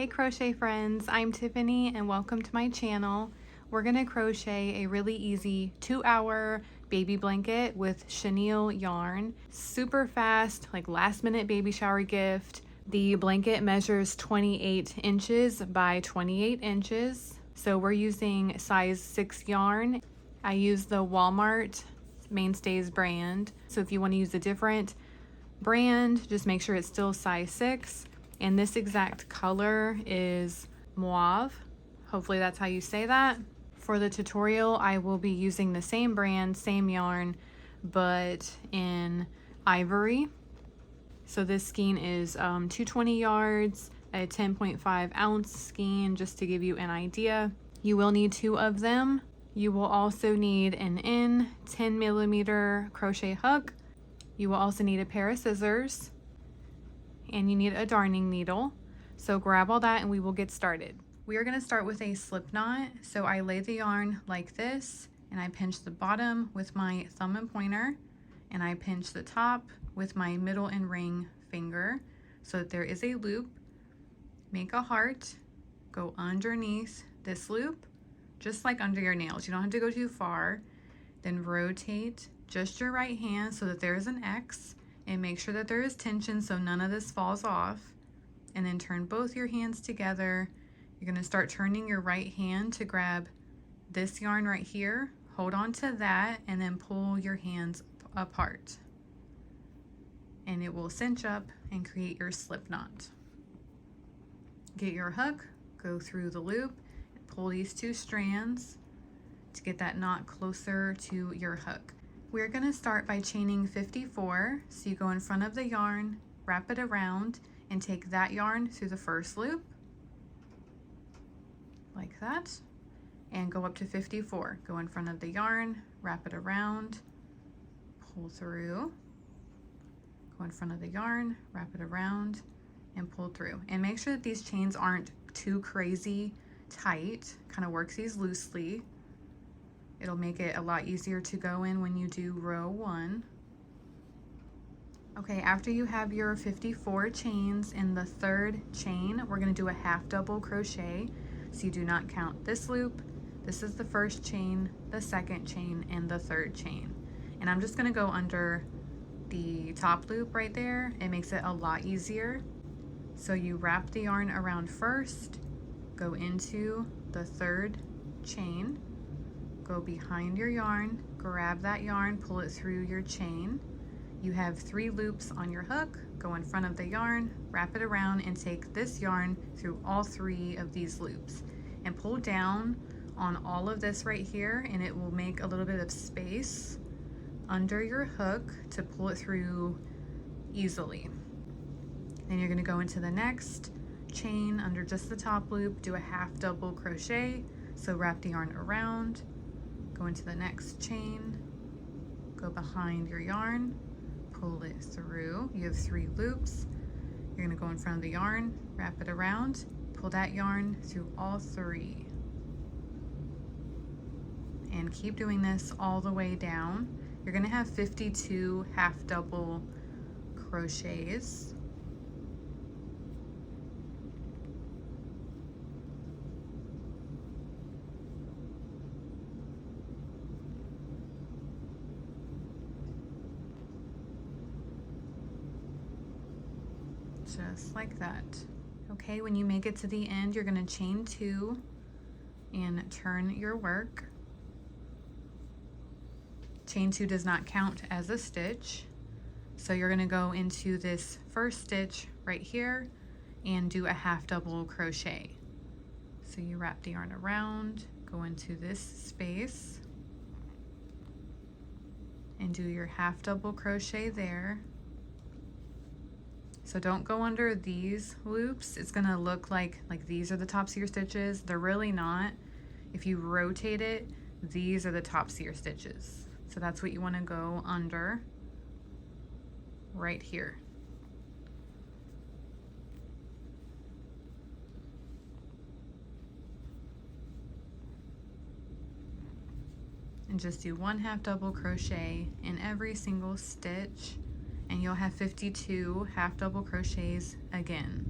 Hey crochet friends, I'm Tiffany and welcome to my channel. We're gonna crochet a really easy 2-hour baby blanket with chenille yarn. Super fast, like last minute baby shower gift. The blanket measures 28 inches by 28 inches. So we're using size 6 yarn. I use the Walmart Mainstays brand. So if you want to use a different brand, just make sure it's still size 6. And this exact color is Mauve. Hopefully that's how you say that. For the tutorial, I will be using the same brand, same yarn, but in Ivory. So this skein is 220 yards, a 10.5 ounce skein, just to give you an idea. You will need 2 of them. You will also need an 10 millimeter crochet hook. You will also need a pair of scissors, and you need a darning needle. So grab all that and we will get started. We are gonna start with a slip knot. So I lay the yarn like this and I pinch the bottom with my thumb and pointer, and I pinch the top with my middle and ring finger so that there is a loop. Make a heart, go underneath this loop, just like under your nails. You don't have to go too far. Then rotate just your right hand so that there is an X, and make sure that there is tension so none of this falls off. And then turn both your hands together. You're gonna start turning your right hand to grab this yarn right here. Hold on to that and then pull your hands apart. And it will cinch up and create your slip knot. Get your hook, go through the loop, and pull these 2 strands to get that knot closer to your hook. We're gonna start by chaining 54. So you go in front of the yarn, wrap it around, and take that yarn through the first loop, like that, and go up to 54. Go in front of the yarn, wrap it around, pull through, go in front of the yarn, wrap it around, and pull through. And make sure that these chains aren't too crazy tight, kind of work these loosely. It'll make it a lot easier to go in when you do row 1. Okay, after you have your 54 chains in the 3rd chain, we're gonna do a half double crochet. So you do not count this loop. This is the 1st chain, the 2nd chain, and the 3rd chain. And I'm just gonna go under the top loop right there. It makes it a lot easier. So you wrap the yarn around first, go into the 3rd chain, go behind your yarn, grab that yarn, pull it through your chain. You have 3 loops on your hook, go in front of the yarn, wrap it around, and take this yarn through all 3 of these loops. And pull down on all of this right here, and it will make a little bit of space under your hook to pull it through easily. Then you're gonna go into the next chain under just the top loop, do a half double crochet. So wrap the yarn around, go into the next chain, go behind your yarn, pull it through. You have 3 loops. You're gonna go in front of the yarn, wrap it around, pull that yarn through all 3. And keep doing this all the way down. You're gonna have 52 half double crochets. Just like that. Okay, when you make it to the end, you're gonna chain 2 and turn your work. Chain 2 does not count as a stitch. So you're gonna go into this first stitch right here and do a half double crochet. So you wrap the yarn around, go into this space, and do your half double crochet there. So don't go under these loops. It's gonna look like these are the tops of your stitches. They're really not. If you rotate it, these are the tops of your stitches. So that's what you wanna go under right here. And just do 1 half double crochet in every single stitch, and you'll have 52 half double crochets again.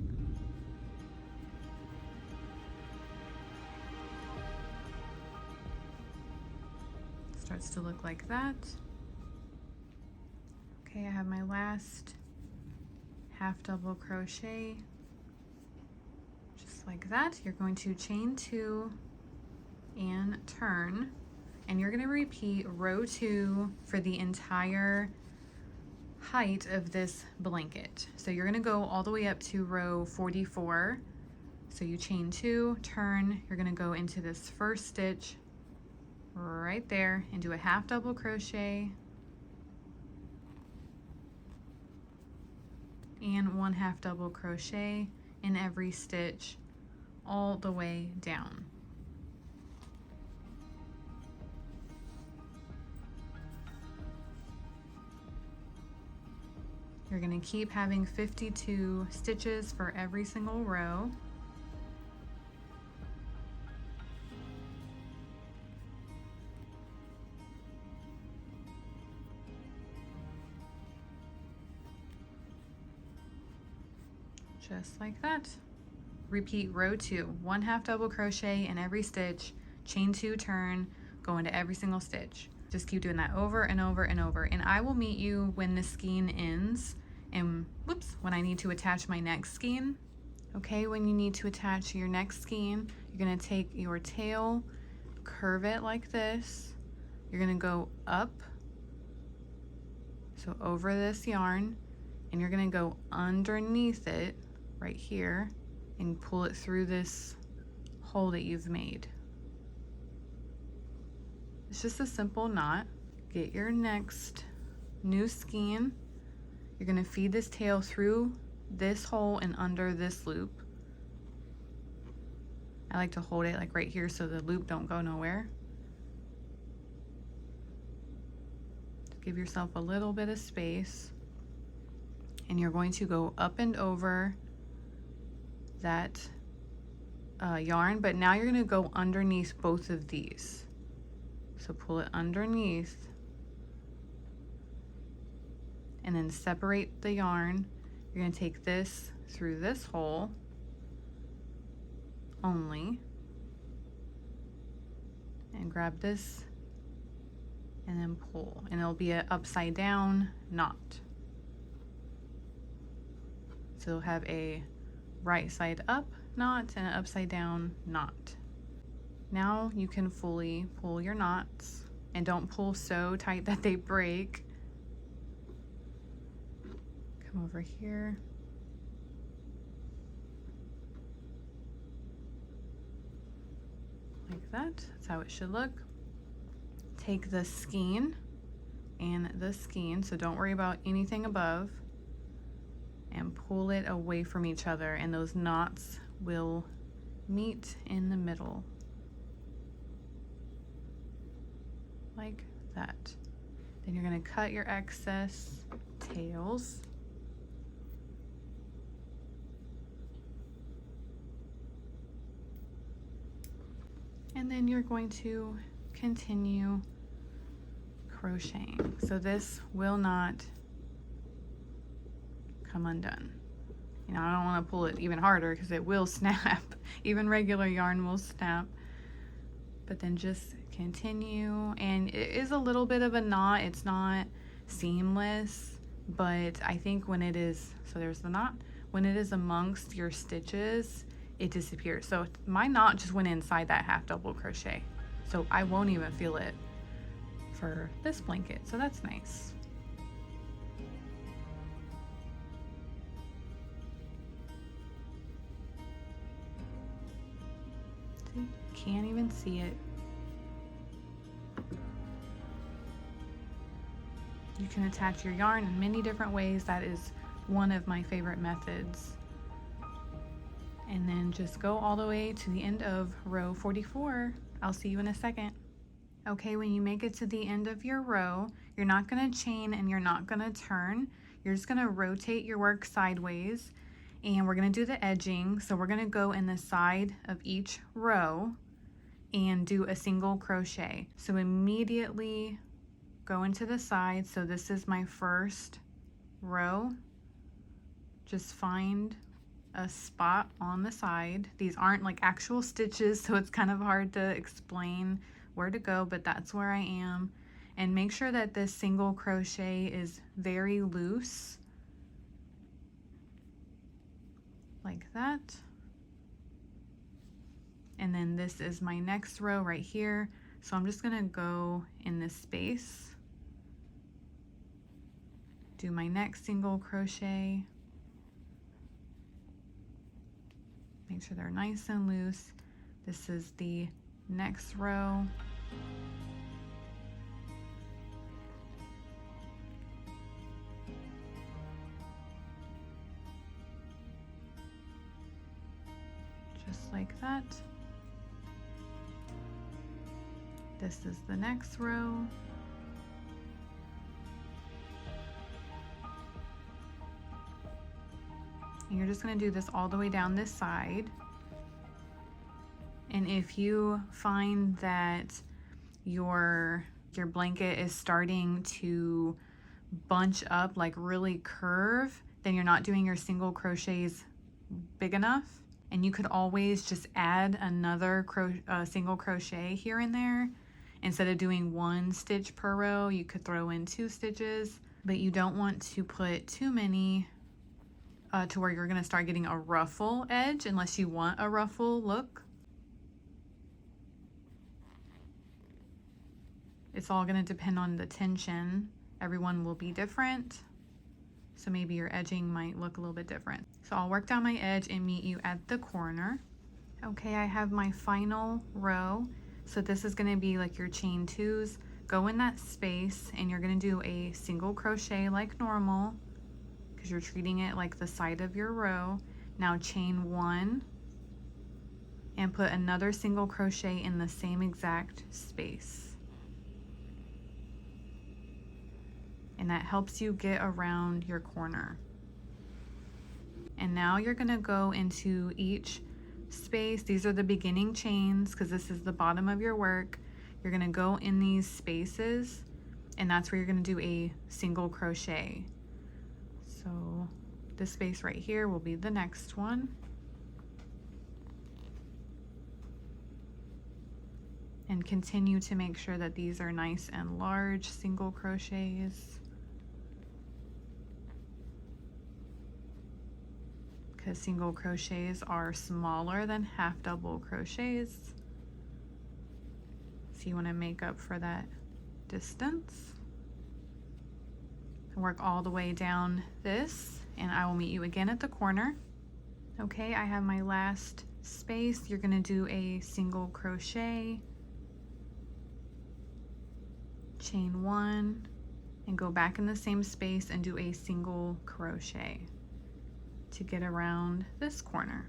starts to look like that. Okay, I have my last half double crochet, just like that. You're going to chain 2 and turn, and you're going to repeat row 2 for the entire height of this blanket. So you're going to go all the way up to row 44. So you chain 2, turn, you're going to go into this first stitch right there and do a half double crochet and 1 half double crochet in every stitch all the way down. You're going to keep having 52 stitches for every single row. Just like that. Repeat row 2, 1 half double crochet in every stitch, chain 2, turn, go into every single stitch. Just keep doing that over and over and over. And I will meet you when the skein ends and whoops, when I need to attach my next skein. Okay, when you need to attach your next skein, you're going to take your tail, curve it like this. You're going to go up, so over this yarn, and you're going to go underneath it right here and pull it through this hole that you've made. It's just a simple knot. Get your next new skein. You're going to feed this tail through this hole and under this loop. I like to hold it like right here so the loop don't go nowhere. Give yourself a little bit of space, and you're going to go up and over that yarn, but now you're going to go underneath both of these. So pull it underneath and then separate the yarn. You're going to take this through this hole only and grab this and then pull, and it'll be an upside down knot. So you'll have a right side up knot and an upside down knot. Now you can fully pull your knots, and don't pull so tight that they break. Come over here. Like that. That's how it should look. Take the skein and the skein, so don't worry about anything above, and pull it away from each other, and those knots will meet in the middle like that. Then you're going to cut your excess tails, and then you're going to continue crocheting. So this will not come undone. You know, I don't want to pull it even harder because it will snap. Even regular yarn will snap. But then just continue, and it is a little bit of a knot. It's not seamless, but I think when it is, so there's the knot, when it is amongst your stitches, it disappears. So my knot just went inside that half double crochet, so I won't even feel it for this blanket, so that's nice. See, can't even see it. You can attach your yarn in many different ways. That is one of my favorite methods. And then just go all the way to the end of row 44. I'll see you in a second. Okay, when you make it to the end of your row, you're not going to chain and you're not going to turn. You're just going to rotate your work sideways, and we're going to do the edging. So we're going to go in the side of each row and do a single crochet. So immediately go into the side. So this is my first row. Just find a spot on the side. These aren't like actual stitches, so it's kind of hard to explain where to go, but that's where I am. And make sure that this single crochet is very loose, like that. And then this is my next row right here. So I'm just gonna go in this space, do my next single crochet, make sure they're nice and loose. This is the next row. Just like that. This is the next row. And you're just going to do this all the way down this side. And if you find that your blanket is starting to bunch up, like really curve, then you're not doing your single crochets big enough. And you could always just add another single crochet here and there. Instead of doing 1 stitch per row, you could throw in 2 stitches, but you don't want to put too many to where you're going to start getting a ruffle edge unless you want a ruffle look. It's all going to depend on the tension. Everyone will be different. So maybe your edging might look a little bit different. So I'll work down my edge and meet you at the corner. Okay, I have my final row. So this is going to be like your chain 2s. Go in that space and you're going to do a single crochet like normal because you're treating it like the side of your row. Now chain 1 and put another single crochet in the same exact space. And that helps you get around your corner. And now you're going to go into each space. These are the beginning chains because this is the bottom of your work. You're going to go in these spaces and that's where you're going to do a single crochet. So this space right here will be the next one. And continue to make sure that these are nice and large single crochets, because single crochets are smaller than half double crochets. So you want to make up for that distance. Work all the way down this and I will meet you again at the corner. Okay, I have my last space. You're going to do a single crochet, chain 1, and go back in the same space and do a single crochet to get around this corner.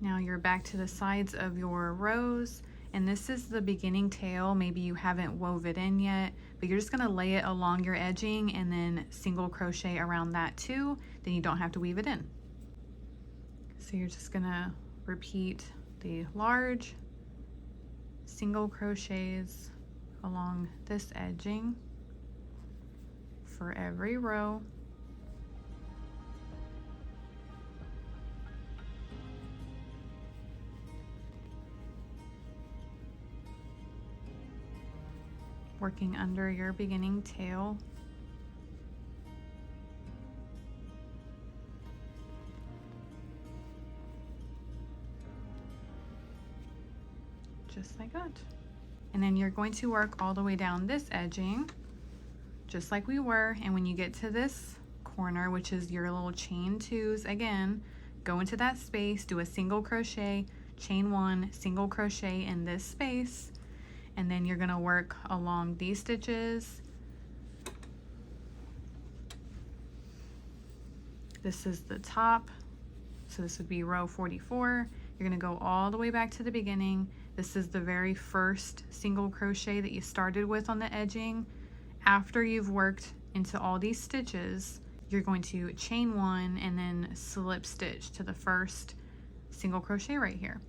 Now you're back to the sides of your rows, and this is the beginning tail. Maybe you haven't wove it in yet, but you're just going to lay it along your edging and then single crochet around that too. Then you don't have to weave it in. So you're just going to repeat the large single crochets along this edging for every row. Working under your beginning tail. Just like that. And then you're going to work all the way down this edging, just like we were. And when you get to this corner, which is your little chain 2s, again, go into that space, do a single crochet, chain 1, single crochet in this space, and then you're going to work along these stitches. This is the top, so this would be row 44. You're going to go all the way back to the beginning. This is the very first single crochet that you started with on the edging. After you've worked into all these stitches, you're going to chain 1 and then slip stitch to the first single crochet right here.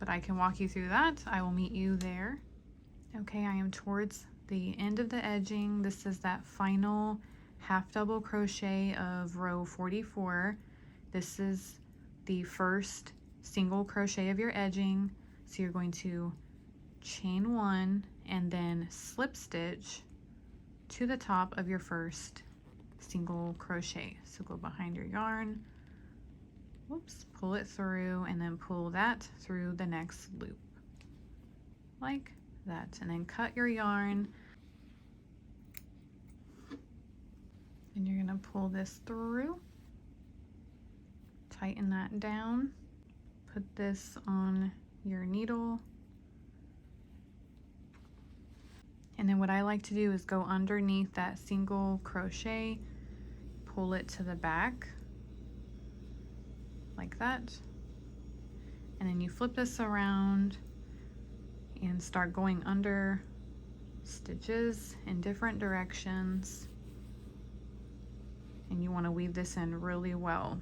But I can walk you through that. I will meet you there. Okay, I am towards the end of the edging. This is that final half double crochet of row 44. This is the first single crochet of your edging. So you're going to chain 1, and then slip stitch to the top of your first single crochet. So go behind your yarn, whoops, pull it through, and then pull that through the next loop like that, and then cut your yarn, and you're gonna pull this through, tighten that down, put this on your needle, and then what I like to do is go underneath that single crochet, pull it to the back like that, and then you flip this around and start going under stitches in different directions, and you want to weave this in really well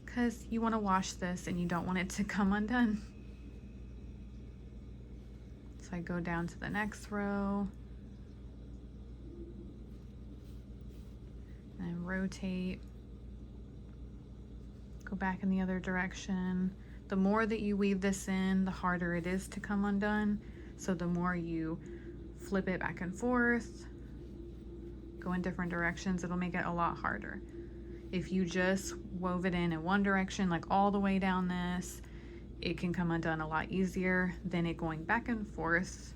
because you want to wash this and you don't want it to come undone. So I go down to the next row and rotate, go back in the other direction. The more that you weave this in, the harder it is to come undone. So the more you flip it back and forth, go in different directions, it'll make it a lot harder. If you just wove it in one direction, like all the way down this, it can come undone a lot easier than it going back and forth.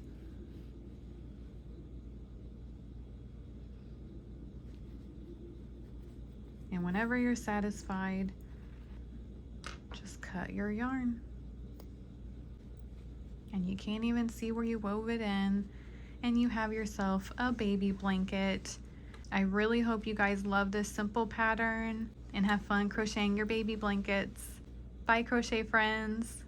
And whenever you're satisfied, just cut your yarn. And you can't even see where you wove it in, and you have yourself a baby blanket. I really hope you guys love this simple pattern and have fun crocheting your baby blankets. Bye, crochet friends.